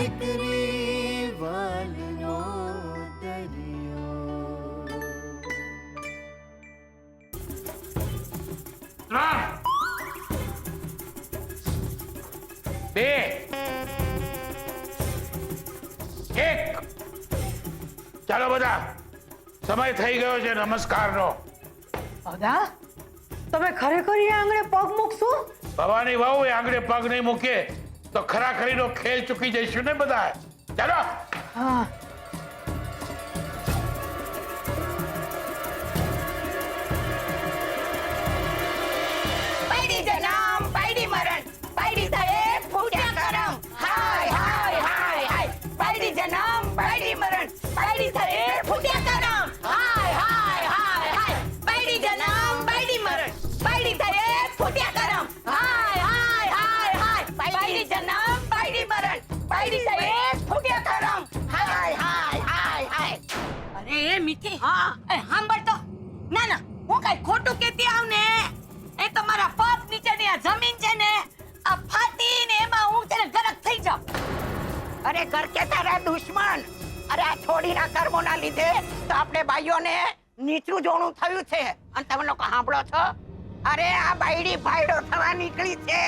દીકરી વાલનો દરિયો. બે એક ચાલો બધા, સમય થઈ ગયો છે નમસ્કારનો. દાદા તમે ખરેખર એ આંગણે પગ મૂકશો? ભવાની વહુ એ આંગણે પગ નહીં મૂકે તો ખરાખરીનો ખેલ ચૂકી જઈશું ને બધા. ચાલો. હા. પૈડી જન્મ પૈડી મરણ પૈડી થાય ફૂટ્યા કરમ. હાય હાય હાય હાય. પૈડી જન્મ પૈડી મરણ પૈડી થાય ફૂટ્યા કરમ. હાય હાય હાય હાય. પૈડી જન્મ પૈડી મરણ પૈડી થાય ફૂટ્યા કરમ. હાય હાય હાય હાય. પૈડી જન્મ પૈડી મરણ પૈડી થાય ફૂટ્યા કરમ. હાય હાય હાય હાય. અરે એ મીઠી, હા એ સાંભળ તો. ના ના, હું કઈ ખોટું કહેતી આવ ને. એ તમારા પગ નીચેની આ જમીન છે ને, આ ફાટી ને એમાં હું છે ને ગરક થઈ જાઉં. અરે ઘર કે તારા દુશ્મન. અરે આ છોડીના કર્મોના લીધે તો આપણે ભાઈઓને નીચું જોણું થયું છે. અને તમે લોકો સાંભળો છો? અરે આ બાયડી ભાઈડો થવા નીકળી છે.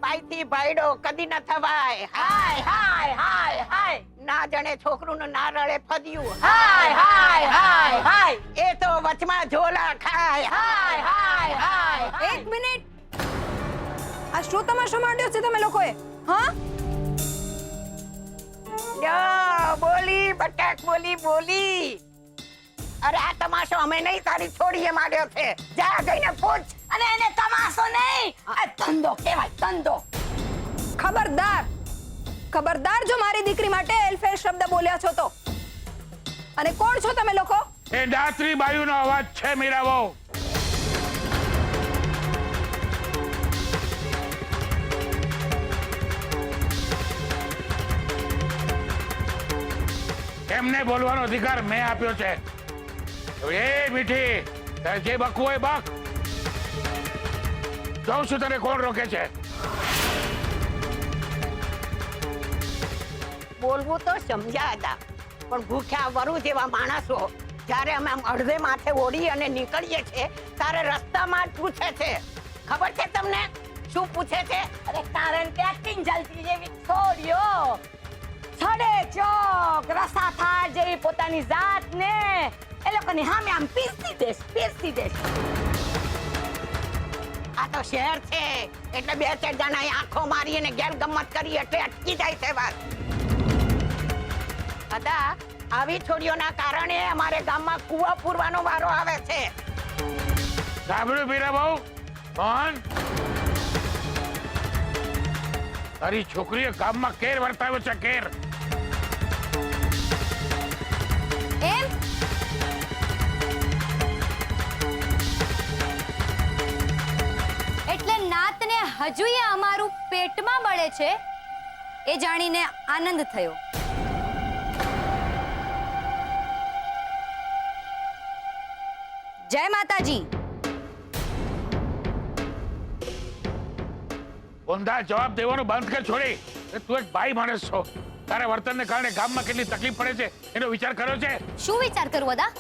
બાઈથી ભાઈડો કદી ન થવાય. હાય હાય હાય હાય. ના જાણે છોકરું ના રળે ફદ્યું. હાય હાય હાય હાય. એ તો વચમાં ઝોલા ખાય. હાય હાય હાય. એક મિનિટ, આ શું તમાશો માંડ્યો છે તમે લોકોએ? હા, બોલી બટાક બોલી બોલી. અરે આ તમાશો અમે નહીં, તારી છોડીએ માંડ્યો છે. જા જઈને પૂછ. અને એને તમાશો નહીં, આ ધંધો કહેવાય, ધંધો. ખબરદાર, ખબરદાર જો મારી દીકરી માટે એલફેર શબ્દ બોલ્યા છો તો. અને કોણ છો તમે લોકો? એ દાત્રી બાયુનો અવાજ છે મીરા વહુ. એમને બોલવાનો અધિકાર મેં આપ્યો છે. એ મીઠી, તારે જે બકવું હોય બક. જોઉં છું તને કોણ રોકે છે. બોલવું તો સમજ્યા હતા, પણ ભૂખ્યા વરુ જેવા માણસો જ્યારે અમે આમ અડધે માથે ઓડી અને નીકળીએ છીએ ત્યારે રસ્તામાં જ પૂછે છે. ખબર છે તમને શું પૂછે છે? અરે કારણ કે એક્ટિંગ ચાલતી જેવી છોડ્યો છડે ચોક રસા થાળ જેવી પોતાની જાત ને એ લોકોની સામે આમ પીસતી દેશ, પીસતી દેશ. આ તો શહેર છે એટલે બે ચાર જણા આંખો મારી અને ગેર ગમત કરી એટલે અટકી જાય છે વાત. દાદા, આવી છોડીઓના કારણે અમારે ગામમાં કૂવા પૂરવાનો વારો આવે છે. સાંભળ્યું મીરા બહુ? કોણ? તારી છોકરીએ ગામમાં કેર વર્તાવ્યો છે, કેર. એમ? એટલે નાતને હજુય અમારું પેટમાં બળે છે એ જાણીને આનંદ થયો. જય માતાજી. ઊંધા જવાબ દેવાનું બંધ કર છોડી. તું એક ભાઈ માણસ છો. તારા વર્તનને કારણે ગામમાં કેટલી તકલીફ પડે છે એનો વિચાર કર્યો છે? શું વિચાર કરું અદા?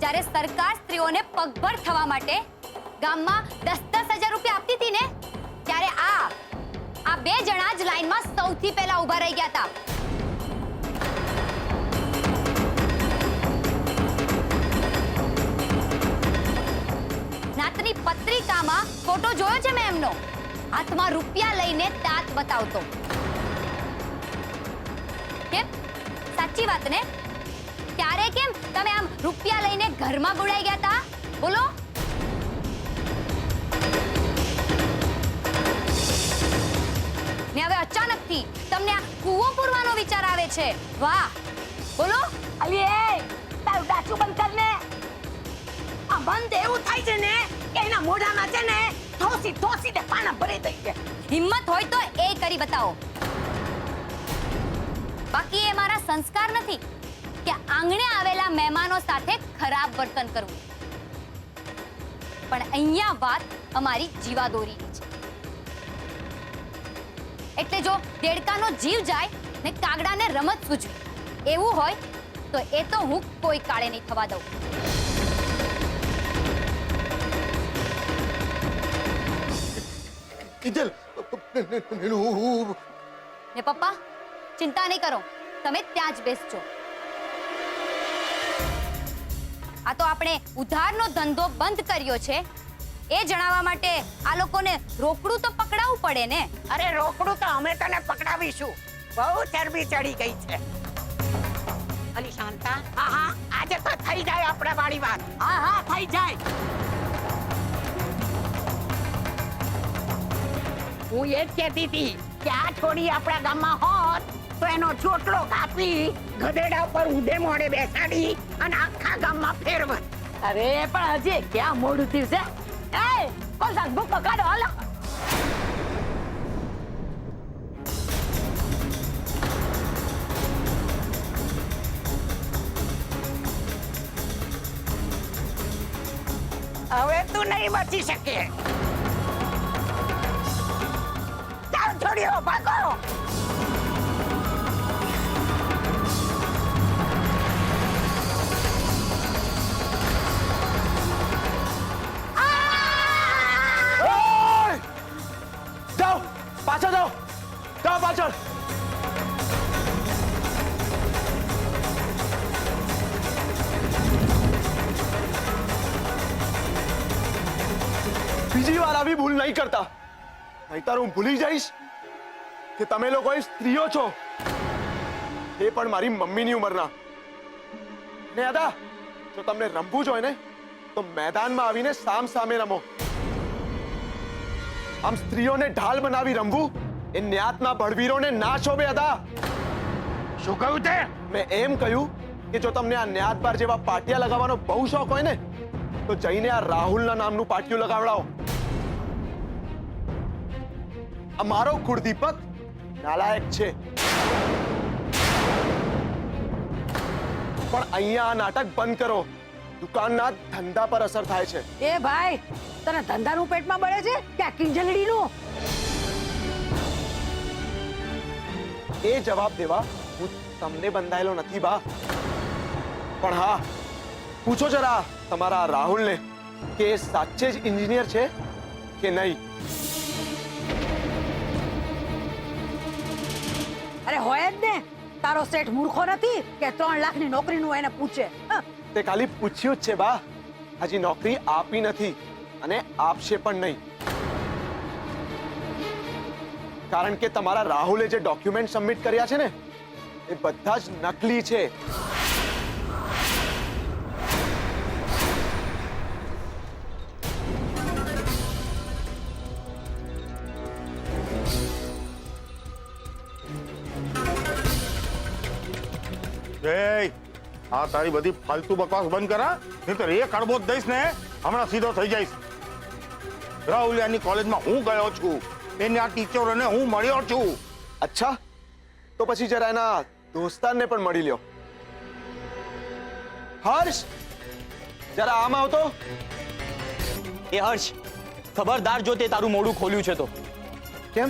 જ્યારે સરકાર સ્ત્રીઓને પગભર થવા માટે ગામમાં 10,000 રૂપિયા આપતી હતી ને, ત્યારે આ બે જણા જ લાઈનમાં સૌથી પહેલા ઊભા રહી ગયા હતા. નાતની પત્રિકામાં ફોટો જોયો છે મેં એમનો, હાથમાં રૂપિયા લઈને દાંત બતાવતો. કેમ? સાચી વાત ને? ત્યારે કેમ તમે આમ રૂપિયા લઈને ઘરમાં ગુડાઈ ગયા હતા? બોલો. ને હવે અચાનકથી તમને આ કૂવો પૂરવાનો વિચાર આવે છે. વાહ, બોલો. અલી એ તારું ડાચું બંધ કર ને. આ બંધ એવું થાય છે ને કે એના મોઢામાં છે ને થોસી દે પાણા ભરી દઈ છે. હિંમત હોય તો એ કરી બતાવો. બાકી એ મારા સંસ્કાર નથી કે આંગણે આવેલા મહેમાનો સાથે ખરાબ વર્તન કરવું. પણ અહીંયા વાત અમારી જીવાદોરીની છે. એટલે જો દેડકાનો જીવ જાય ને કાગડાને રમત સૂજવી એવું હોય તો એ તો હું કોઈ કાળે નહીં થવા દઉં. કિંજલ ને પપ્પા ચિંતા નહીં કરો, તમે ત્યાં જ બેસજો. આ તો આપણે ઉધારનો ધંધો બંધ કર્યો છે એ જણાવવા માટે આ લોકોને રોકડું તો પકડાવવું પડે ને. અરે રોકડું તો અમે તને પકડાવીશું. બહુ ચરબી ચડી ગઈ છે. અલી શાંતા, હા હા આજે તો થઈ જાય આપણા વાળી વાત. હા હા થઈ જાય. હું એ જ કહેતી હતી કે આ છોડી આપણા ગામમાં હોત તો એનો ચોટલો કાપી ગધેડા ઉપર ઊંધે મોડે બેસાડી અને આખા ગામમાં ફેરવત. અરે પણ હજી ક્યાં મોડું થયું છે? એ કોલસા બુક પકડો હાલો. હવે તું નહીં બચી શકે. ચાલ છોડીઓ ભાગો. જાઓ પાછળ જાઓ, જાઓ પાછળ. બીજી વાર આવી ભૂલ નહીં કરતા, નહીંતર હું ભૂલી જઈશ કે તમે લોકો સ્ત્રીઓ છો, એ પણ મારી મમ્મીની ઉંમરના. ને અદા, જો તમને રમવું જ હોય ને તો મેદાનમાં આવીને સામ સામે રમો. આમ સ્ત્રીઓને ઢાલ બનાવી રમવું એ ન્યાતના બળવીરોને ના શોભે. અદા, શું કહ્યું તે? મેં એમ કહ્યું કે જો તમને આ ન્યાત બાર જેવા પાટિયા લગાવવાનો બહુ શોખ હોય ને તો જઈને આ રાહુલના નામનું પાટિયું લગાવડાવો. અમારો કુળદીપક નાલાયક છે, પણ અહીંયા આ નાટક બંધ કરો. દુકાનના ધંધા પર અસર થાય છે. એ ભાઈ, તને ધંધાનું પેટમાં બળે છે કે આ કિંજલડીનું? એ જવાબ દેવા હું તમને બંધાયેલો નથી બા. પણ હા, પૂછો જરા તમારા રાહુલને કે એ સાચે જ એન્જિનિયર છે કે નહીં. અરે હોય જ ને, તારો શેઠ મૂર્ખો નથી કે 3 લાખની નોકરીનું એને પૂછે. તે ખાલી પૂછ્યું જ છે બા, હજી નોકરી આપી નથી અને આપશે પણ નહીં. કારણ કે તમારા રાહુલે જે ડોક્યુમેન્ટ સબમિટ કર્યા છે ને એ બધા જ નકલી છે. એ આ તારી બધી ફાલતુ બકવાસ બંધ કરા, નહીંતર એક અડબો જ દઈશ ને હમણાં સીધો થઈ જઈશ. રાહુલિયાની કોલેજમાં હું ગયો છું, એને આ ટીચરોને હું મળ્યો છું. અચ્છા, તો પછી જરા એના દોસ્તારને પણ મળી લ્યો. હર્ષ, જરા આમ આવતો. એ હર્ષ, ખબરદાર જો તે તારું મોઢું ખોલ્યું છે તો. કેમ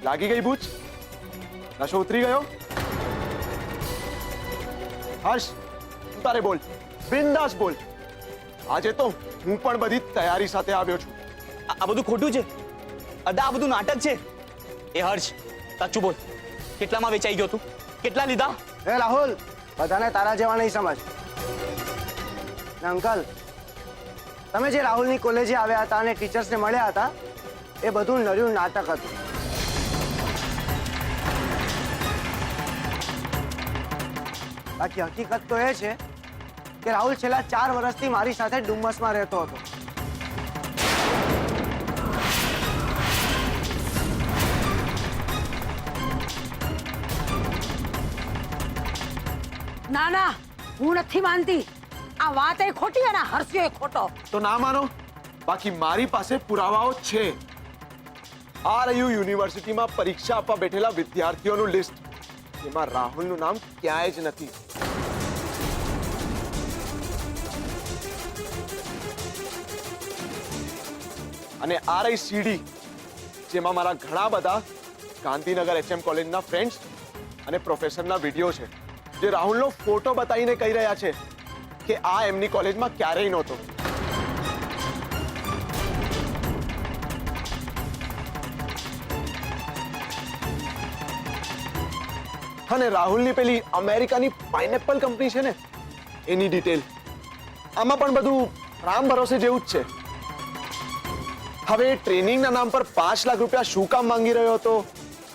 લાગી ગઈ ભૂચ? નશો ઉતરી ગયો? હર્ષ, તું તારે બોલ, બિંદાસ બોલ. આજે તો હું પણ બધી તૈયારી સાથે આવ્યો છું. આ બધું ખોટું છે અદા, આ બધું નાટક છે. એ હર્ષ, સાચું બોલ, કેટલામાં વેચાઈ ગયો તું? કેટલા લીધા? એ રાહુલ, બધાને તારા જેવા નહીં સમજ. અંકલ, તમે જે રાહુલની કોલેજે આવ્યા હતા અને ટીચર્સને મળ્યા હતા એ બધું નર્યું નાટક હતું. બાકી હકીકત તો એ છે કે રાહુલ છેલ્લા 4 વર્ષથી મારી સાથે ડુમ્મસમાં રહેતો હતો. ના ના, હું નથી માનતી. આ વાત એ ખોટી અને હર્ષ્યો એ ખોટો. તો ના માનો, બાકી મારી પાસે પુરાવાઓ છે. આ રહ્યું યુનિવર્સિટીમાં પરીક્ષા આપવા બેઠેલા વિદ્યાર્થીઓનું લિસ્ટ, જેમાં રાહુલનું નામ ક્યાંય જ નથી. અને આ રહી સીડી, જેમાં મારા ઘણા બધા ગાંધીનગર HM કોલેજના ફ્રેન્ડ્સ અને પ્રોફેસરના વિડીયો છે જે રાહુલનો ફોટો બતાવીને કહી રહ્યા છે કે આ એમની કોલેજમાં ક્યારેય નહોતો. અને રાહુલની પેલી અમેરિકાની પાઇનેપલ કંપની છે ને એની ડિટેલ આમાં પણ બધું રામ ભરોસે જેવું જ છે. હવે ટ્રેનિંગના નામ પર 5 લાખ રૂપિયા શું કામ માંગી રહ્યો હતો,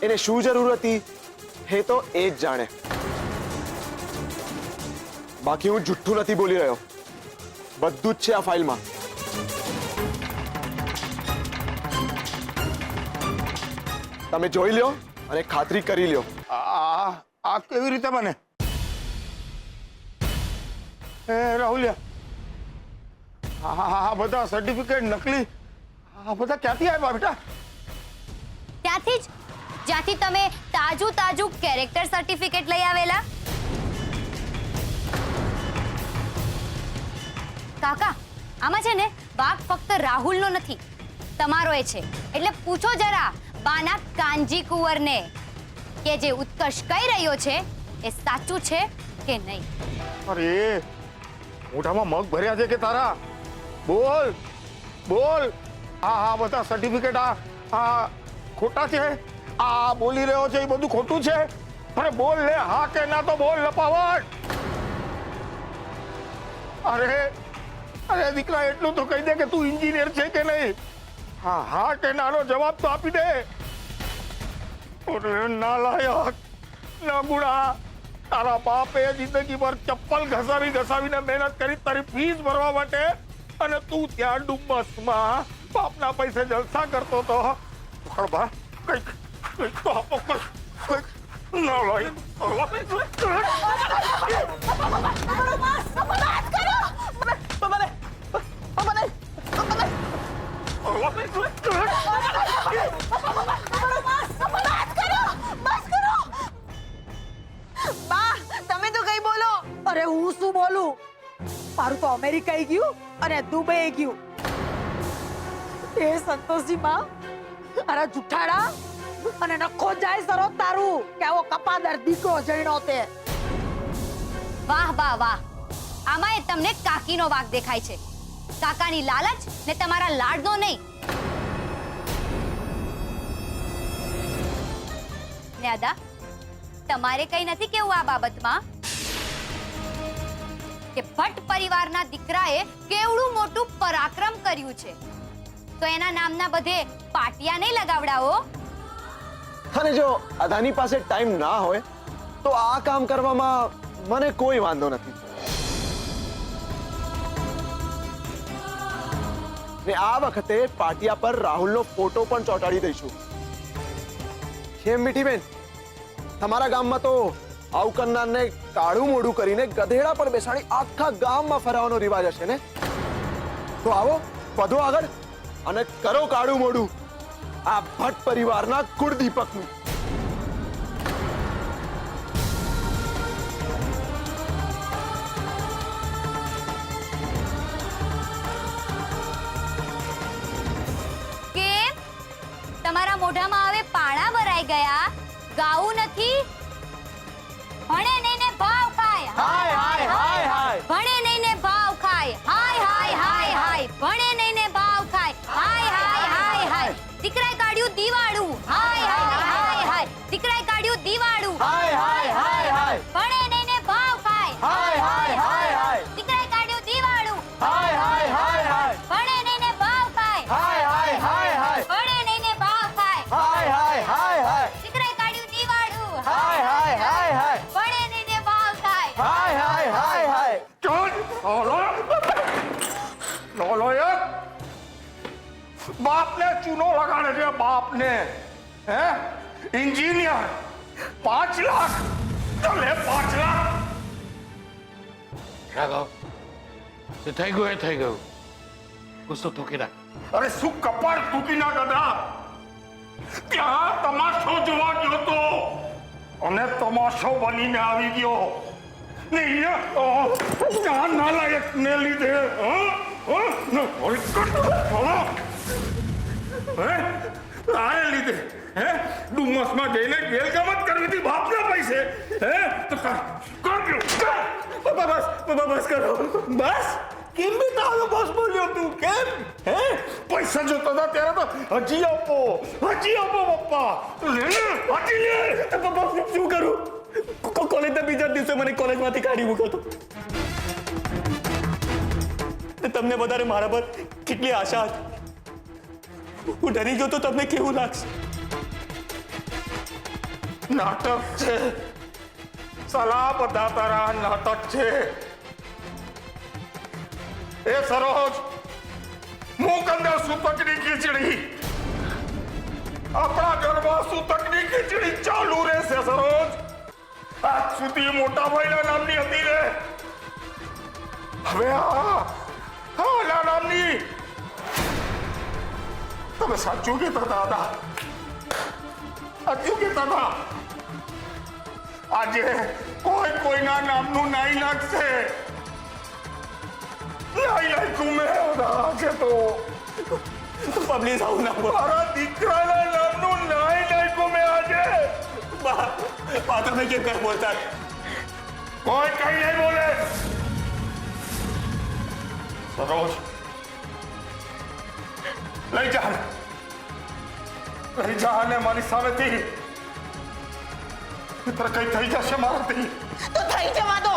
એને શું જરૂર હતી, એ તો એ જ જાણે. બાકી હું જુઠ્ઠું નથી બોલી રહ્યો, બધું જ છે આ ફાઇલમાં. તમે જોઈ લ્યો અને ખાતરી કરી લ્યો. આ કેવી રીતે બને? રાહુલિયા, આ બધા સર્ટિફિકેટ નકલી, આ બધા ક્યાંથી આવ્યા બેટા? ત્યાંથી જ જ્યાંથી તમે તાજું કેરેક્ટર સર્ટિફિકેટ લઈ આવેલા. કાકા, આમાં છે ને વાંક ફક્ત રાહુલનો નથી, તમારો એ છે. એટલે પૂછો જરા બાના કાનજી કુંવરને કે જે ઉત્કર્ષ કહી રહ્યો છે એ સાચું છે કે નહીં. અરે મોઢામાં મગ ભર્યા છે કે તારા? બોલ બોલ. આ બધા સર્ટિફિકેટ આ ખોટા છે? આ બોલી રહ્યો છે એ બધું ખોટું છે? અરે બોલ લે, હા કે ના તો બોલ લપાવટ. અરે દીકરા, એટલું તો કહી દે કે તું એન્જિનિયર છે કે નહીં. હા કે નાનો જવાબ તો આપી દે. અરે નાલાયક નાગુડા, તારા બાપે જિંદગીભર ચપ્પલ ઘસાવીને મહેનત કરી તારી ફીસ ભરવા માટે, અને તું ત્યાં ડુમ્મસમાં બાપના પૈસે જલસા કરતો તો. બા કંઈક તો આપો, કંઈક નાલાયક. તમે તો કઈ બોલો. અરે હું શું બોલું? મારું તો અમેરિકા ગયું અને દુબઈ ગયું. એ સંતોષીમાં અરે જુઠ્ઠાડા અને નખો જાય સરો તારું કે આવો કપાદર દીકરો જઈનો તે. વાહ વાહ વાહ, આમાં એ તમને કાકીનો વાંક દેખાય છે. કાકાની લાલચ ને તમારા લાડનો નહીં. ન્યાદા, તમારે કઈ નથી કેવું આ બાબતમાં કે ભટ્ટ પરિવારના દીકરાએ કેવડું મોટું પરાક્રમ કર્યું છે, તો એના નામના બધે પાટિયા નહીં લગાવડાવો. અને જો અદાની પાસે ટાઈમ ના હોય તો આ કામ કરવામાં મને કોઈ વાંધો નથી. ને આ વખતે પાટિયા પર રાહુલનો ફોટો પણ ચોંટાડી દઈશું. કેમ મીઠીબેન, તમારા ગામમાં તો આવું કરનારને કાળું મોઢું કરીને ગધેડા પર બેસાડી આખા ગામમાં ફરાવવાનો રિવાજ હશે ને? તો આવો વધો આગળ અને કરો કાળું મોઢું આ ભટ્ટ પરિવારના કુળદીપકનું. કેમ તમારા મોઢામાં હવે પાણા ભરાઈ ગયા? ગાવું નથી? ભણે નહીં ને ભાવ ખાય. હાય હાય હાય હાય. ભણે નહીં ને ભાવ ખાય. હાય હાય હાય હાય. ભણે નહીં ને ભાવ ખાય. હાય હાય હાય હાય. દીકરાએ કાઢ્યું દીવાળું. હાય હાય હાય હાય. દીકરાએ કાઢ્યું દીવાળું. હાય હાય હાય હાય. ભણે નહીં ને ભાવ ખાય. હાય હાય હાય હાય. દીકરાએ કાઢ્યું દીવાળું. હાય હાય હાય હાય. ભણે નહીં ને ભાવ ખાય. હાય હાય હાય હાય. ભણે નહીં ને ભાવ ખાય. હાય હાય હાય હાય. દીકરાએ કાઢ્યું દીવાળું. હાય હાય હાય હાય. ભણે નહીં ને ભાવ ખાય. હાય હાય હાય હાય. નાલાયક, બાપને ચૂનો લગાડે છે. બાપને હે એન્જિનિયર 5 લાખ ચલે 5 લાખ. રાઘવ, જે થઈ ગયું એ થઈ ગયું, ગુસ્સો થૂકી નાખ. અરે શું કપાળ તૂટી ના ગધા. ત્યાં તમાશો જોવા ગયો તો અને તમાશો બનીને આવી ગયો ને અહીંયા નાલાયક ને લીધે તારે લીધે હે ડુમસમાં જઈને ગેલગમત કરવી હતી બાપના પૈસે હે તો બસ કરો બસ કેમ બી તારો બસ બોલ્યો તું કેમ હે પૈસા જોતો હતા ત્યારે તો હજી આપો પપ્પા હજી લે પપ્પા શું કરું કોલેજના બીજા દિવસે મને કોલેજમાંથી કાઢી મૂક્યો હતો તમને વધારે મારા પર કેટલી આશા હતી હું ડરી ગયો તો તમને કેવું લાગશે નાટક છે સલાહ બધા તારા નાટક છે એ સરોજ મુકંદર સુતકની ખીચડી આપણા ઘરમાં સુતકની ખીચડી ચાલુ રહેશે સરોજ આજ સુધી મોટા ભાઈના નામની હતી રે હવે આના નામની તમે સાચું કહેતા હતા દાદા સાચું કહેતા હતા આજે કોઈના નામનું નાઈ લાગશે નાઈ લાગ્યું મેં આજે તો પ્લીઝ આવું ના બોલો મારા દીકરાના નામનું નાઈ લાગ્યું મેં આજે બા તમે કેમ કઈ બોલતા કોઈ કઈ નહીં બોલે સરોજ લઈ જા ને મારી સામેથી મિત્ર કઈ થઈ જશે મારાથી તો થઈ જવા દો.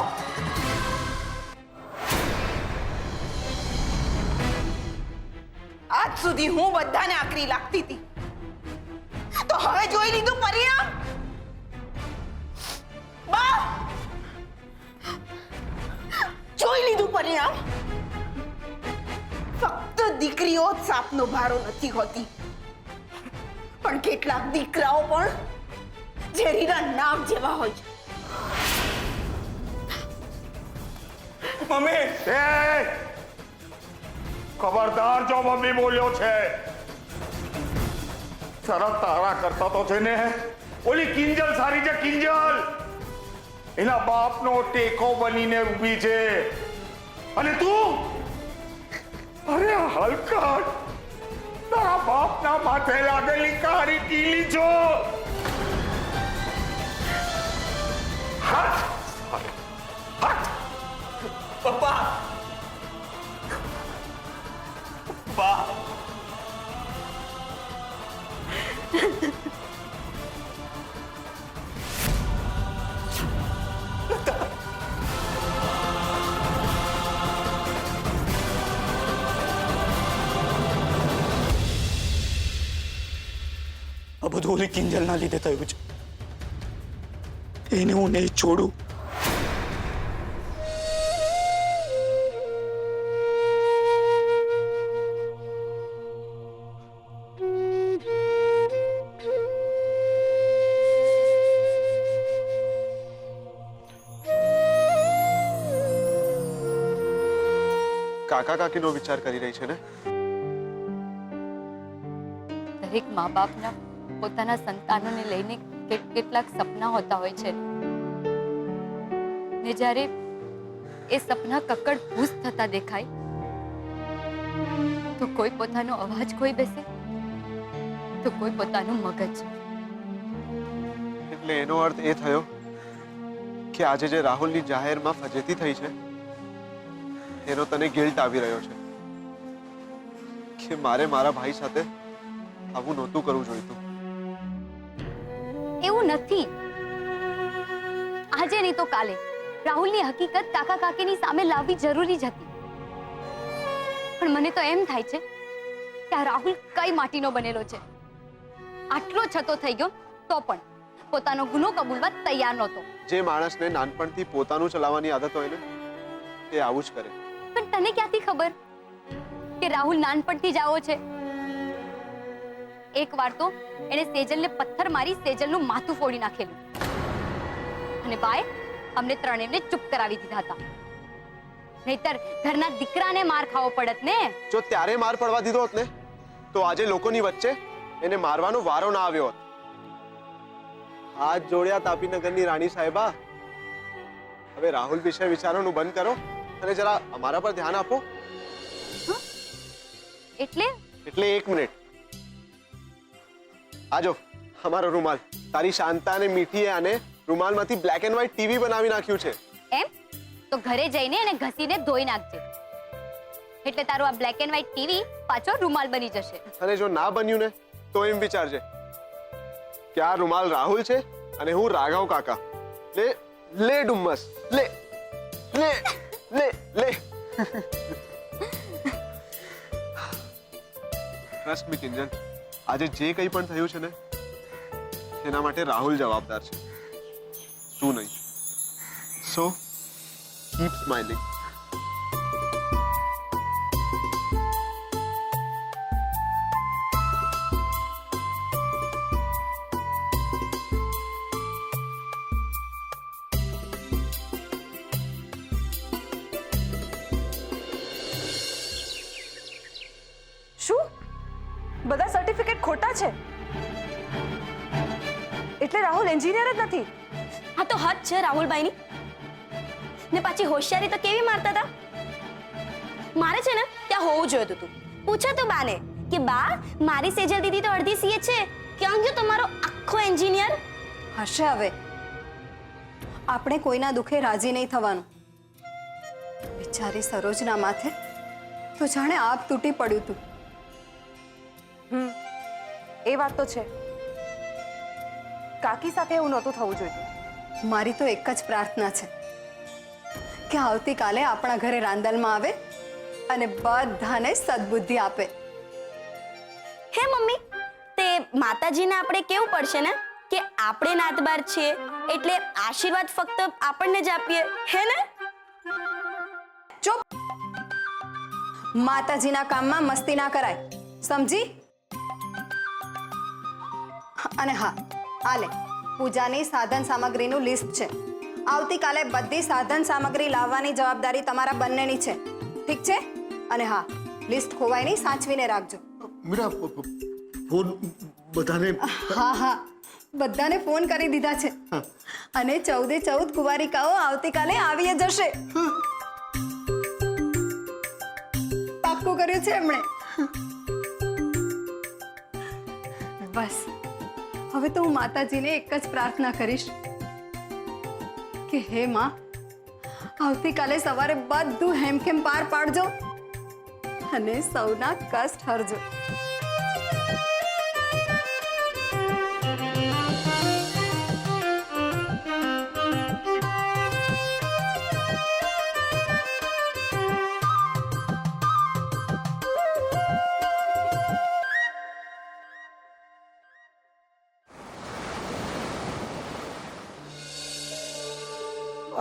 આજ સુધી હું બધાને આકરી લાગતી હતી તો હવે જોઈ લીધું પરિણામ. બા જોઈ લીધું પરિણામ. ફક્ત દીકરીઓ જ સાપનો ભારો નથી હોતી પણ કેટલાક દીકરાઓ પણ ઝેરીના નામ જેવા હોય છે. મમ્મી એ ખબરદાર જો મમ્મી બોલ્યો છે શરત તારા કરતા તો છે ને ઓલી કિંજલ સારી છે કિંજલ એના બાપનો ટેકો બનીને ઊભી છે અને તું અરે હલકટ તારા બાપના માથે લાગેલી કાળી ટીલી છો હાથ હાથ પપ્પા બા આ બધું ઓલી કિંજલના લીધે થયું છે એને હું નહીં છોડું. કાકા કાકીનો વિચાર કરી રહી છે ને? દરેક મા બાપના પોતાના સંતાનોને લઈને કેટલાક સપના હોતા હોય છે ને જ્યારે એ સપના કક્કડ ભૂસ થતા દેખાય તો કોઈ પોતાનો અવાજ ખોઈ બેસે તો કોઈ પોતાનું મગજ. એટલે એનો અર્થ એ થયો કે આજે જે રાહુલની જાહેરમાં ફજેતી થઈ છે એનો તને ગિલ્ટ આવી રહ્યો છે કે મારે મારા ભાઈ સાથે આવું નહોતું કરવું જોઈતું. એવું નથી. આજે નહીં તો કાલે રાહુલની હકીકત કાકા કાકીની સામે લાવવી જરૂરી જ હતી. પણ મને તો એમ થાય છે કે આ રાહુલ કઈ માટીનો બનેલો છે. આટલો છતો થઈ ગયો તો પણ પોતાનો ગુનો કબૂલવા તૈયાર નહોતો. જે માણસને નાનપણથી પોતાનું ચલાવવાની આદત હોય ને એ આવું જ કરે. પણ તને ક્યાંથી ખબર કે રાહુલ નાનપણથી જ આવો છે? એકવાર તો એણે સેજલને પથ્થર મારી સેજલનું માથું ફોડી નાખેલું અને બાએ અમને ત્રણેયને ચૂપ કરાવી દીધા હતા. નહીતર ઘરના દીકરાને માર ખાવો પડત ને. જો ત્યારે માર પડવા દીધો હોત ને તો આજે લોકોની વચ્ચે એને મારવાનો વારો ના આવ્યો હોત. હાથ જોડ્યા તાપીનગરની રાણી સાહેબા. હવે રાહુલ વિશે વિચારવાનું બંધ કરો અને જરા અમારા પર ધ્યાન આપો. એટલે એટલે 1 મિનિટ આજો અમારો રૂમાલ. તારી શાંતા અને મીઠીએ આને રૂમાલમાંથી બ્લેક એન્ડ વ્હાઈટ ટીવી બનાવી નાખ્યું છે. એમ તો ઘરે જઈને એને ઘસીને ધોઈ નાખજે, એટલે તારું આ બ્લેક એન્ડ વ્હાઈટ ટીવી પાછો રૂમાલ બની જશે. અને જો ના બન્યું ને તો એમ વિચારજે કે આ રૂમાલ રાહુલ છે અને હું રાઘવ કાકા. લે લે ડુમ્મસ, લે લે લે લે. ટ્રસ્ટ મી કિંજલ, આજે જે કંઈ પણ થયું છે ને એના માટે રાહુલ જવાબદાર છે, તું નહીં. સો કીપ સ્માઇલિંગ. શું બધા સર્ટિફિકેટ ખોટા છે? એટલે રાહુલ એન્જિનિયર જ નથી? આ તો હદ છે રાહુલભાઈની. ને પાછી હોશિયારી તો કેવી મારતા હતા. મારે છે ને ત્યાં હોવું જોઈતું હતું. પૂછો તો બાને કે બા મારી સેજલ દીદી તો અડધી સીએ છે, ક્યાં ગયો તમારો આખો એન્જિનિયર? હશે હવે. આપણે કોઈના દુખે રાજી નહીં થવાનું. બિચારી સરોજના માથે તો જાણે આપ તૂટી પડ્યું હતું. એ વાત તો છે. કાકી સાથે એવું નહોતું થવું જોઈએ. મારી તો એક જ પ્રાર્થના છે કે આવતીકાલે આપણા ઘરે રાંદલમાં આવે અને બધાને સદબુદ્ધિ આપે. હે મમ્મી, તે માતાજીને આપણે કેવું પડશે ને કે આપણે નાતબાર છીએ એટલે આશીર્વાદ ફક્ત આપણને જ આપીએ, હે ને? ચૂપ. માતાજીના કામમાં મસ્તી ના કરાય, સમજી? અને હા, આલે પૂજાની સાધન સામગ્રીનું લિસ્ટ છે. આવતીકાલે બધી સાધન સામગ્રી લાવવાની જવાબદારી તમારા બંનેની છે, ઠીક છે? અને હા, લિસ્ટ ખોવાય નહીં, સાચવીને રાખજો. મીરા, ફોન બધાને. હા હા, બધાને ફોન કરી દીધા છે. અને 14 કુંવારિકાઓ આવતીકાલે આવી જશે. પાક્કું કર્યું છે એમણે. બસ હવે તો હું માતાજીને એક જ પ્રાર્થના કરીશ કે હે માં, આવતીકાલે સવારે બધું હેમખેમ પાર પાડજો અને સૌના કષ્ટ હરજો.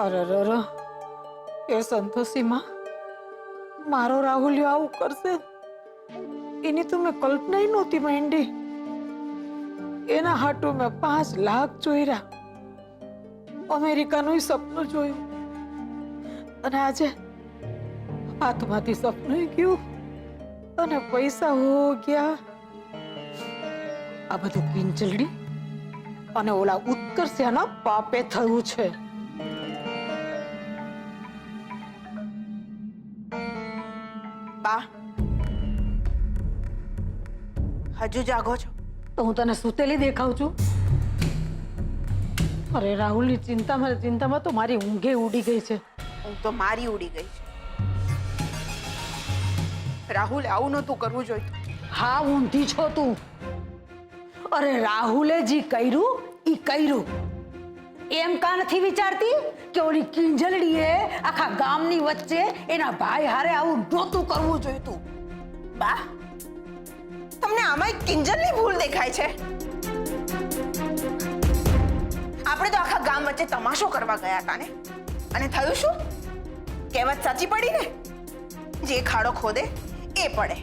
અરે એ સંતોષીમાં મારો રાહુલિયો આવું કરશે એની તો મેં કલ્પના નહોતી માંડી. એના હાટું મેં 5 લાખ ચોર્યા, અમેરિકાનું સપનું જોયું અને આજે હાથમાંથી સપનું ગયું અને પૈસા હો ગયા. આ બધું કિંચલડી અને ઓલા ઉત્કર્ષના પાપે થયું છે. બા, હજુ જાગો છો? તો હું તને સુતેલી દેખાઉં છું? અરે રાહુલની ચિંતામાં તો મારી ઊંઘે ઉડી ગઈ છે. હું તો મારી ઉડી ગઈ છે. રાહુલ આવું નહોતું કરવું જોઈતું. હા, ઊંધી છો તું. અરે રાહુલે જી કર્યું ઈ કર્યું. એમ કા નથી વિચારતી કે ઓલી કિંજલડીએ આખા ગામની વચ્ચે એના ભાઈ હારે આવું નહોતું કરવું જોઈતું? બા, તમને આમાં કિંજલની ભૂલ દેખાય છે? આપણે તો આખા ગામ વચ્ચે તમાશો કરવા ગયા હતા ને, અને થયું શું? કહેવત સાચી પડી ને, જે ખાડો ખોદે એ પડે.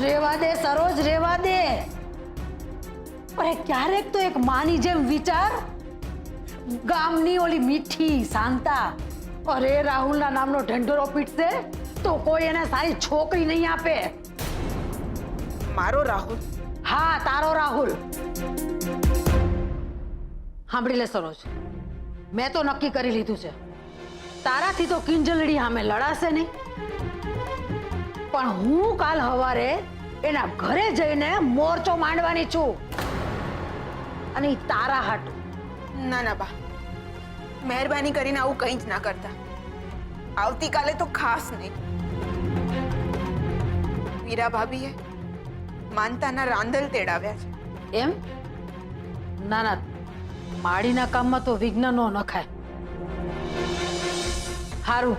રેવા દે સરોજ, રેવા દે. અરે ક્યારેક તો એક માની જેમ વિચાર. ગામની ઓલી મીઠી શાંતા અરે રાહુલના નામનો ઢંઢોરો પીટશે તો કોઈ એને સારી છોકરી નહીં આપે. મારો રાહુલ? હા, તારો રાહુલ. સાંભળી લે સરોજ, મેં તો નક્કી કરી લીધું છે, તારાથી તો કિંજલડી સામે લડાશે નહીં, પણ હું કાલ સવારે એના ઘરે જઈને મોરચો માંડવાની છું. અને ઈ તારા હાટું. ના ના બા, મહેરબાની કરીને આવું કંઈ જ ના કરતા. આવતીકાલે તો ખાસ નહીં. વીરા ભાભીએ માનતાના રાંદલ તેડાવ્યા છે. એમ? ના ના, માળીના કામમાં તો વિઘ્ન નો નખાય. હારું,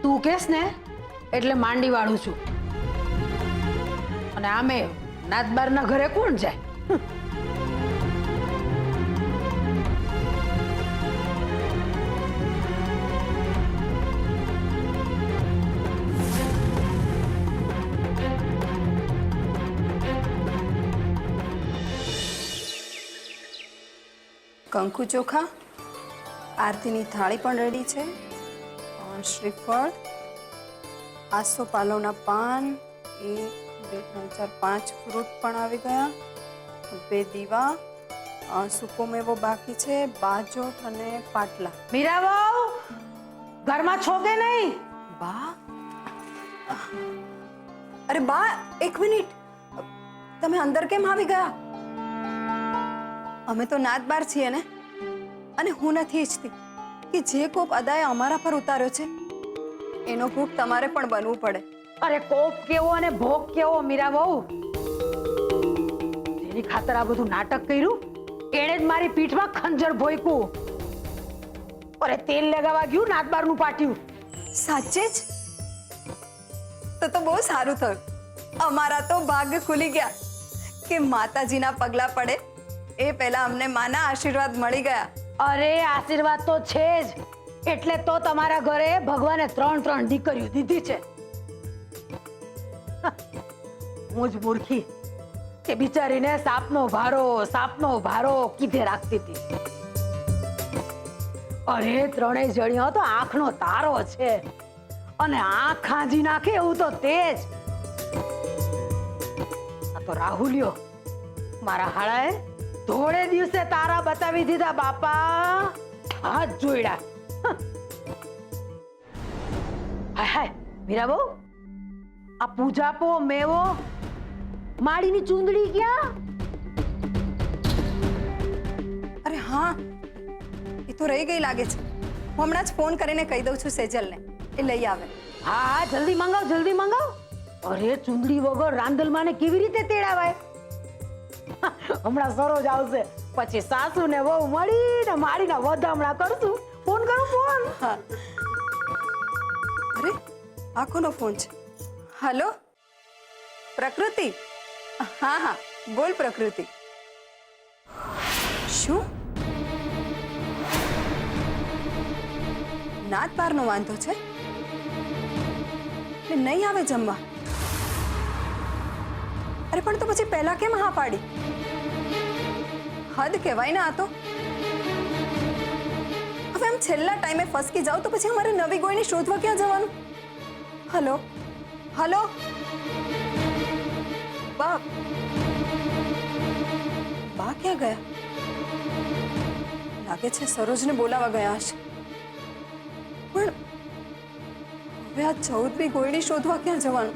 તું કેસ ને એટલે માંડી વાળું છું. અને આમે નાતબારના ઘરે કોણ જાય? કંકુ ચોખા, આરતીની થાળી પણ રેડી છે, શ્રીફળ, આસો પાલવના પાન, 1 2 3 4 5 ફ્રૂટ પણ આવી ગયા, 2 દીવા, સૂકો મેવો બાકી છે, બાજોટ અને પાટલા. મીરાબાઉ, ઘરમાં છો કે નહીં? બા, અરે બા, 1 મિનિટ, તમે અંદર કેમ આવી ગયા? અમે તો નાતબાર છીએ ને, અને હું નથી ઈચ્છતી કે જે કોપ અદાએ અમારા પર ઉતાર્યો છે એનો ભોગ તમારે પણ બનવું પડે. અરે કોપ કેવો અને ભોગ કેવો મીરાબાઉ? જેની ખાતર આ બધું નાટક કર્યું એણે જ મારી પીઠમાં ખંજર ભોંક્યું. અરે તેલ લગાવવા ગયું નાતબારનું પાટ્યું. સાચે જ? તો બહુ સારું થયું. અમારા તો ભાગ ખુલી ગયા કે માતાજીના પગલા પડે એ પહેલા અમને માના આશીર્વાદ મળી ગયા. અરે આશીર્વાદ તો છે જ, એટલે તો તમારા ઘરે ભગવાને 3 દીકરીઓ દીધી છે. હું જ મૂર્ખી કે બિચારીને સાપનો ભારો કીધે રાખતી હતી. અરે 3 જણીઓ તો આંખનો તારો છે, અને આંખ ખાંજી નાખે એવું તો તેજ. આ તો રાહુલિયો મારા હાળાએ ધોળે દિવસે તારા બતાવી દીધા બાપા. હાથ જોડ્યા. હાય હાય મીરાબહુ, આ પૂજાપો મેવો માળીની ચૂંદડી ક્યાં? અરે હા, એ તો રહી ગઈ લાગે છે. હું હમણાં જ ફોન કરીને કહી દઉં છું સેજલને, એ લઈ આવે. હા, જલ્દી મંગાવ. અરે ચૂંદડી વગર રાંદલમાને કેવી રીતે તેડાવાય? હમણાં સરોજ આવશે, પછી સાસુ ને વહુ મળીને માળીના વધામણા કરશું. ફોન કરો, ફોન. હા. અરે આ કોનો ફોન છે? હલો પ્રકૃતિ? હા, બોલ પ્રકૃતિ. શું નાતબારનો વાંધો છે? એટલે નહીં આવે જમવા? અરે પણ તો પછી પહેલા કેમ હા પાડી? હદ કહેવાય ને આ તો. હવે આમ છેલ્લા ટાઈમે ફસકી જાવ તો પછી અમારે નવી ગોળીને શોધવા ક્યાં જવાનું? હલો બા ક્યાં ગયા? લાગે છે સરોજને બોલાવા ગયા હશે. પણ હવે આ 14મી ગોળડી શોધવા ક્યાં જવાનું?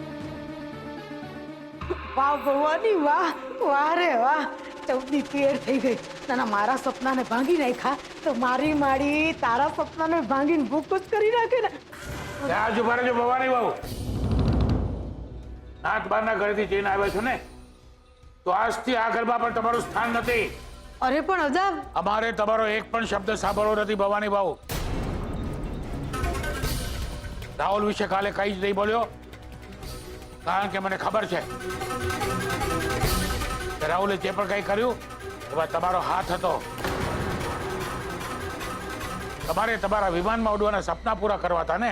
વાહ ભગવાની વાહ, વાહ રે વાહ, 14મી તેર થઈ ગઈ. ના, મારા સપનાને ભાંગી નાખ્યા તો મારી માળી તારા સપનાને ભાંગીને ભૂકું જ કરી નાખે ને. ત્યાં જ ઉભા રહેજો ભવાની બહુ. નાતબારના ઘરેથી જઈને આવ્યા છો ને, તો આજથી આ ઘરમાં પણ તમારું સ્થાન નથી. અરે પણ અજાબ, અમારે તમારો એક પણ શબ્દ સાંભળવો નથી ભવાની બહુ. રાહુલ વિશે કાલે કઈ જ નહીં બોલ્યો, કારણ કે મને ખબર છે કે રાહુલે જે પણ કંઈ કર્યું એમાં તમારો હાથ હતો. તમારે તમારા વિમાનમાં ઉડવાના સપના પૂરા કરવા હતા ને,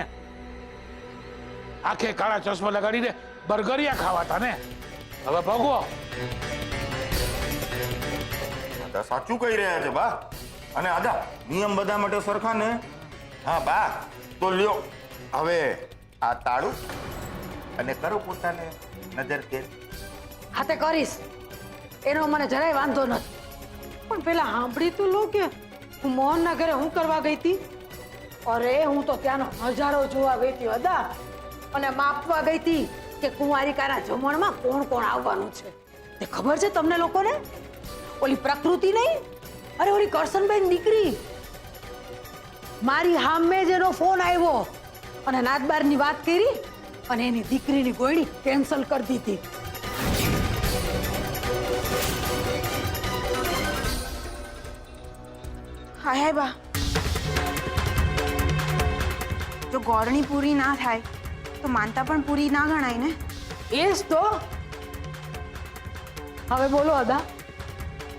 આંખે કાળા ચશ્મા લગાડીને બર્ગરિયા ખાવા હતા ને. હવે ભોગવો. દાદા સાચું કહી રહ્યા છે બા. અને આદા નિયમ બધા માટે સરખા ને. હા બા, તો લ્યો હવે આ તાળું અને કરો પોતાને નજર કેદ. હાથે કરીશ એનો મને જરાય વાંધો નથી. પણ પેલા સાંભળી તો લો કે હું મોહનના ઘરે હું કરવા ગઈ હતી. અરે હું તો ત્યાંનો નજારો જોવા ગઈ હતી અદા, અને માપવા ગઈ હતી કે કુંવારિકાના જમણમાં કોણ કોણ આવવાનું છે. તે ખબર છે તમને લોકોને? ઓલી પ્રકૃતિ નહીં, અરે ઓલી કરશનબેન દીકરી, મારી સામે જ એનો ફોન આવ્યો અને નાતબારની વાત કરી અને એની દીકરીની ગોળી કેન્સલ કરી દીધી. હાય હાય બા, જો ગોળણી પૂરી ના થાય તો માનતા પણ પૂરી ના ગણાય ને. એ જ તો. હવે બોલો અદા,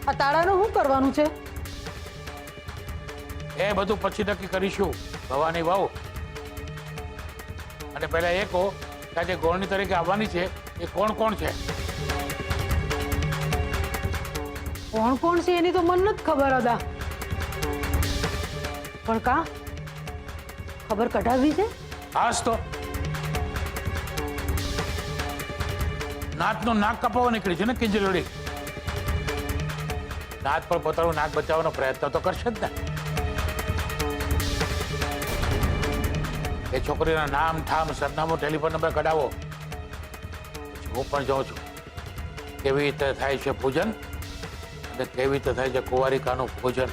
આ તાળાનું શું કરવાનું છે? એ બધું પછી નક્કી કરીશું ભવાની વાવ. અને પહેલા એ કહો કે આજે ગોળણી તરીકે આવવાની છે એ કોણ કોણ છે? કોણ કોણ છે એની તો મને નથી ખબર અદા, પણ કા ખબર કઢાવવી છે? હાસ તો નાતનું નાક કપાવવા નીકળી છે ને કિંજલોડી. નાત પર પોતાનું નાક બચાવવાનો પ્રયત્ન તો કરશે જ ને. એ છોકરીના નામ ઠામ સરનામું ટેલિફોન નંબર કઢાવો. પછી હું પણ જાઉં છું કેવી રીતે થાય છે પૂજન અને કેવી રીતે થાય છે કુંવારિકાનું ભોજન.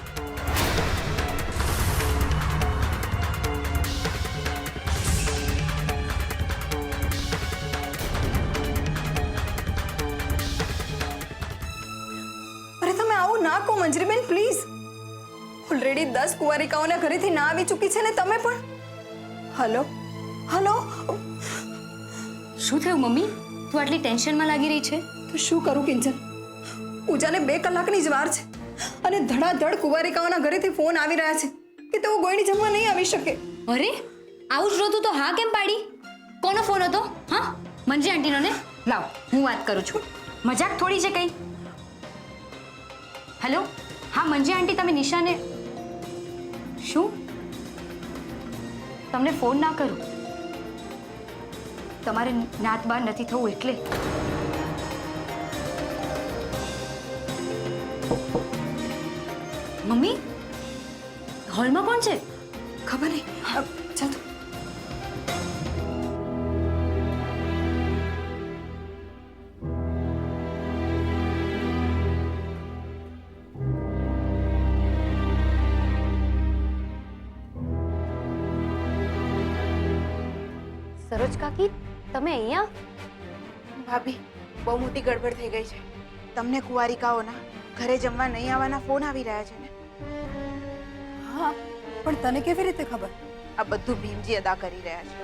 અરે તમે આવું ના કહો મંજરીબેન, પ્લીઝ. ઓલરેડી 10 કુંવારિકાઓના ઘરેથી ના આવી ચૂકી છે ને તમે પણ. હલો હલો, શું થયું મમ્મી? તું આટલી ટેન્શનમાં લાગી રહી છે? તો શું કરું કિંજલ, પૂજાને 2 કલાકની જ વાર છે અને ધડાધડ કુંવારિકાઓના ઘરેથી ફોન આવી રહ્યા છે કે તેઓ ગોળણી જમવા નહીં આવી શકે. અરે આવું જ નહોતું તો હા કેમ પાડી? કોનો ફોન હતો? હા, મંજી આંટીનો ને? લાવ હું વાત કરું છું, મજાક થોડી છે કઈ. હેલો, હા મંજી આંટી, તમે નિશાને શું? તમને ફોન ના કરું, તમારે નાત બાર નથી થવું એટલે. મમ્મી હોલમાં કોણ છે? ખબર નહીં, ચાલ તો. સરોજ કાકી, તમે અહીંયા? ભાભી, બહુ મોટી ગડબડ થઈ ગઈ છે. તમને કુંવારિકાઓના ઘરે જમવા નહીં આવવાના ફોન આવી રહ્યા છે ને? હા, પણ તને કેવી રીતે ખબર? આ બધું ભીમજી અદા કરી રહ્યા છે.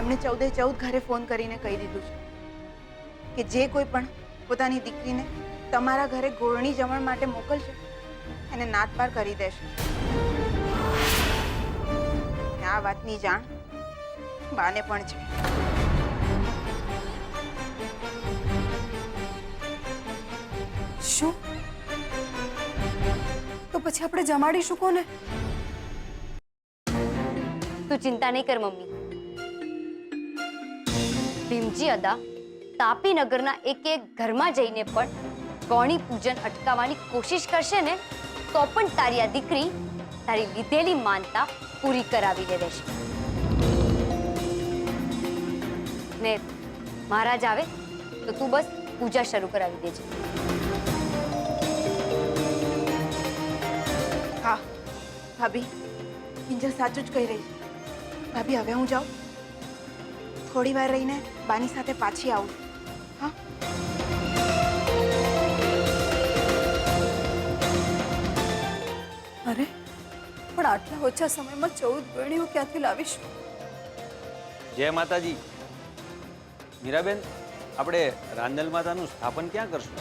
એમણે 14 ઘરે ફોન કરીને કહી દીધું છે કે જે કોઈ પણ પોતાની દીકરીને તમારા ઘરે ગોળણી જમણ માટે મોકલશે એને નાત પાર કરી દેશે. આ વાતની જાણ બાને પણ છે. શું? તો પછી આપણે જમાડીશું કોને? તું ચિંતા નહીં કર મમ્મી. ભીમજી અદા તાપીનગરના એક ઘરમાં જઈને પણ ગૌણી પૂજન અટકાવવાની કોશિશ કરશે ને તો પણ તારી આ દીકરી તારી લીધેલી માનતા પૂરી કરાવીને રહેશે. ને મહારાજ આવે તો તું બસ પૂજા શરૂ કરાવી દેજે. હા ભાભી, કિંજલ સાચું જ કહી રહી છે. ભાભી હવે હું જાઉં, થોડી વાર રહીને બાની સાથે પાછી આવું. હા, અરે પણ આટલા ઓછા સમયમાં 14 ગોળણીઓ ક્યાંથી લાવીશું? જય માતાજી. મીરાબેન, આપણે રાંદલ માતાનું સ્થાપન ક્યાં કરશું?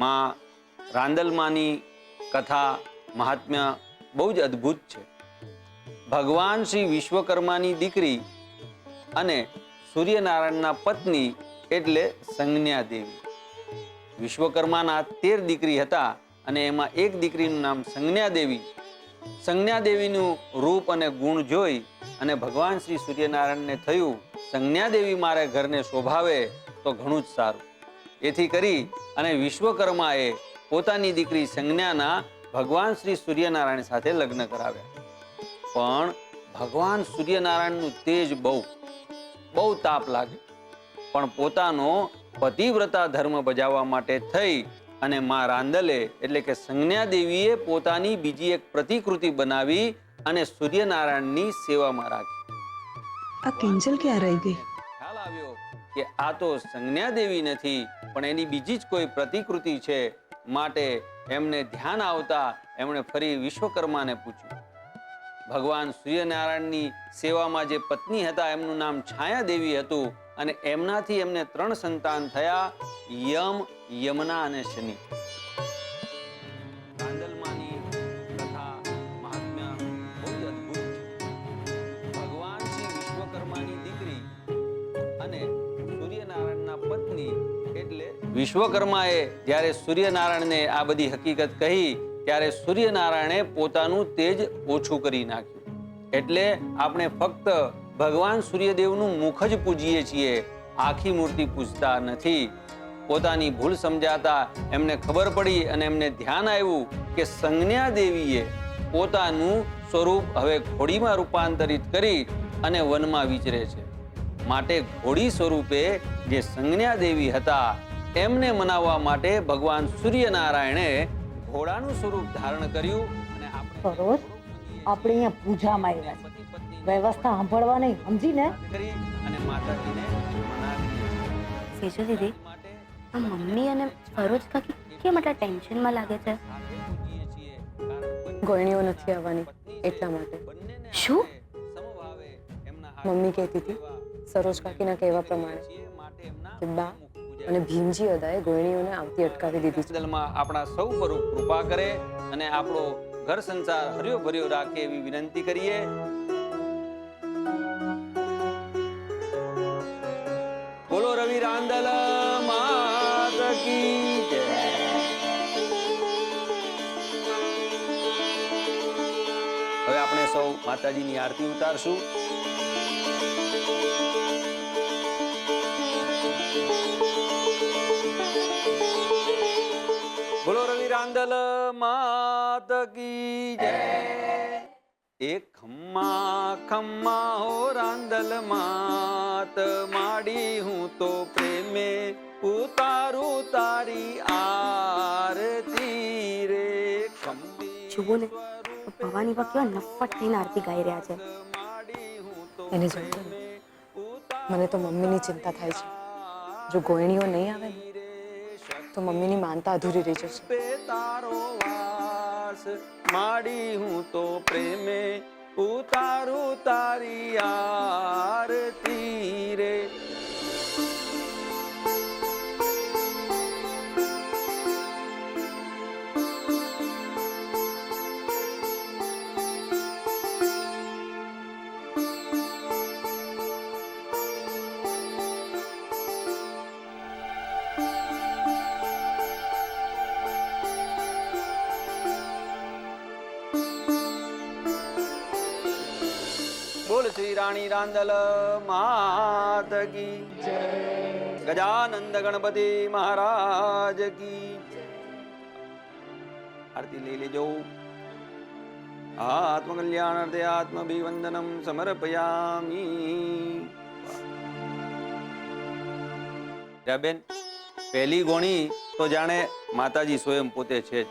માં રાંદલ માની કથા મહાત્મ્ય બહુ જ અદ્ભુત છે. ભગવાન શ્રી વિશ્વકર્માની દીકરી અને સૂર્યનારાયણના પત્ની એટલે સંજ્ઞા દેવી. વિશ્વકર્માના 13 દીકરી હતા અને એમાં એક દીકરીનું નામ સંજ્ઞા દેવી. સંજ્ઞા દેવીનું રૂપ અને ગુણ જોઈ અને ભગવાન શ્રી સૂર્યનારાયણને થયું સંજ્ઞા દેવી મારે ઘરને શોભાવે તો ઘણું જ સારું. એથી કરી અને વિશ્વકર્માએ પોતાની દીકરી સંજ્ઞાના ભગવાન શ્રી સૂર્યનારાયણ સાથે લગ્ન કરાવ્યા. પણ ભગવાન સૂર્યનારાયણનું તેજ બહુ તાપ લાગે. પણ પોતાનો પતિવ્રતા ધર્મ બજાવવા માટે થઈ અને માં રાંદલે એટલે કે સંજ્ઞા દેવીએ પોતાની બીજી એક પ્રતિકૃતિ બનાવી અને સૂર્યનારાયણની સેવામાં રાખી. આ કિંજલ ક્યાં રહી ગઈ? ખ્યાલ આવ્યો કે આ તો સંજ્ઞા દેવી નથી પણ એની બીજી જ કોઈ પ્રતિકૃતિ છે. માટે એમને ધ્યાન આવતા એમણે ફરી વિશ્વકર્માને પૂછ્યું. ભગવાન સૂર્યનારાયણની સેવામાં જે પત્ની હતા એમનું નામ છાયા દેવી હતું અને એમનાથી એમને 3 સંતાન થયા, યમ, યમના અને શનિ. રાંદલમાની કથા મહાત્મ્ય બહુ જ અદ્ભુત છે. ભગવાન શ્રી વિશ્વકર્માની દીકરી અને સૂર્યનારાયણના પત્ની એટલે વિશ્વકર્માએ જ્યારે સૂર્યનારાયણને આ બધી હકીકત કહી ત્યારે સૂર્યનારાયણે પોતાનું તેજ ઓછું કરી નાખ્યું. એટલે આપણે ફક્ત ભગવાન સૂર્યદેવનું મુખ જ પૂજીએ છીએ, આખી મૂર્તિ પૂજતા નથી. પોતાની ભૂલ સમજાતા એમને ખબર પડી અને એમને ધ્યાન આવ્યું કે સંજ્ઞા દેવીએ પોતાનું સ્વરૂપ હવે ઘોડીમાં રૂપાંતરિત કરી અને વનમાં વિચરે છે. માટે ઘોડી સ્વરૂપે જે સંજ્ઞા દેવી હતા એમને મનાવવા માટે ભગવાન સૂર્યનારાયણે ઘોડાનું સ્વરૂપ ધારણ કર્યું. અને સરોજ, આપણે અહીંયા પૂજામાં આવ્યા છે, વ્યવસ્થા સાંભળવા નહીં, સમજીને? અને માતાજીને મનાવી. સેજો દીદી, આ મમ્મી અને સરોજ કાકી કેમ આટલા ટેન્શનમાં લાગે છે? ગોળણીઓ નથી આવવાની એટલા માટે. શું? મમ્મી કહેતી હતી સરોજ કાકીના કહેવા પ્રમાણે કે બા અને ભીમજી અદાએ ગોળણીઓને આવતી અટકાવી દીધી છે. આપણા સૌ પર કૃપા કરે અને આપણો ઘર સંસાર હર્યો ભર્યો રાખે એવી વિનંતી કરીએ. બોલો રવિ રાંદલ માત કી જય. હવે આપણે સૌ માતાજીની આરતી ઉતારશું. બોલો રવિ રાંદલ માત કી જય. એક ખમ્મા ખમ્મા હો રાંદલ માત, માડી હું તો પ્રેમે ઉતારું તારી આરતી રે. જુઓ ને, ભવાની બા કેવા નફ્ફટ થઈને આરતી ગાઈ રહ્યા છે. એને જોઈને મને તો મમ્મીની ચિંતા થાય છે. જો ગોળણીઓ નહીં આવે ને તો મમ્મીની માનતા અધૂરી રહી જશે. તારો વાસ માડી હું તો પ્રેમે ઉતારું તારી આરતી રે. બોલ શ્રી રાણી રાંદલ માત કી જય. ગજાનંદ ગણપતિ મહારાજ કી જય. આરતી લઈ લેજો. આત્મકલ્યાણાર્થે આત્મભિવંદનમ સમર્પયામી. બેન, પહેલી ગોણી તો જાણે માતાજી સ્વયં પોતે છે જ.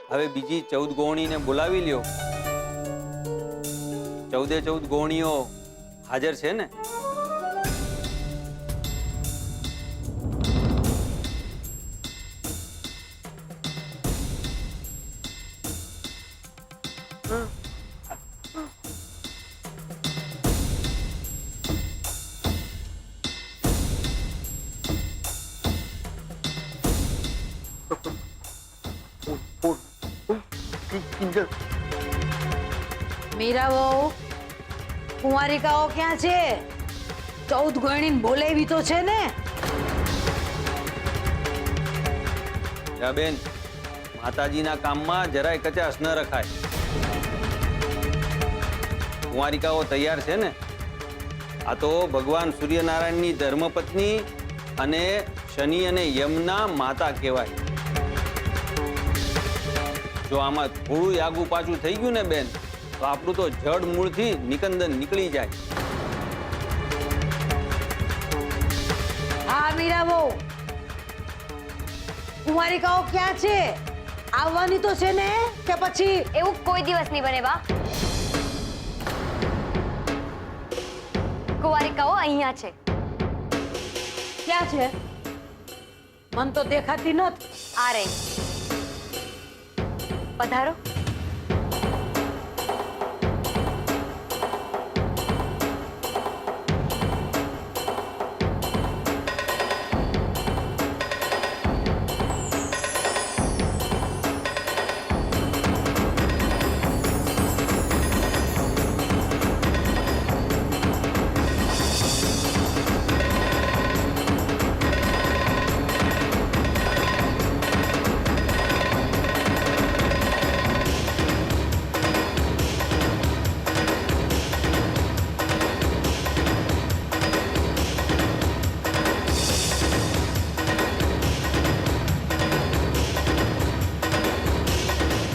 હવે બીજી 14 ગોણીને બોલાવી લ્યો. 14 ગોણીઓ હાજર છે ને? મીરા બહુ, કુંવારિકાઓ ક્યાં છે? 14 ગોળણીને બોલાવી તો છે ને? બેન, માતાજીના કામમાં જરાય કચાશ ન રખાય. કુંવારિકાઓ તૈયાર છે ને? આ તો ભગવાન સૂર્યનારાયણની ધર્મપત્ની અને શનિ અને યમના માતા કહેવાય. જો આમાં થોડું આગું પાછું થઈ ગયું ને બેન, તો આપણું તો જડ મૂળથી નિકંદન નીકળી જાય. હા મીરા બહુ, કુંવારિકાઓ ક્યાં છે? આવવાની તો છે ને કે પછી? એવું કોઈ દિવસ નહીં બને બા. કુંવારિકાઓ અહીંયા છે. ક્યાં છે? મન તો દેખાતી નથી. આ રહી. પધારો.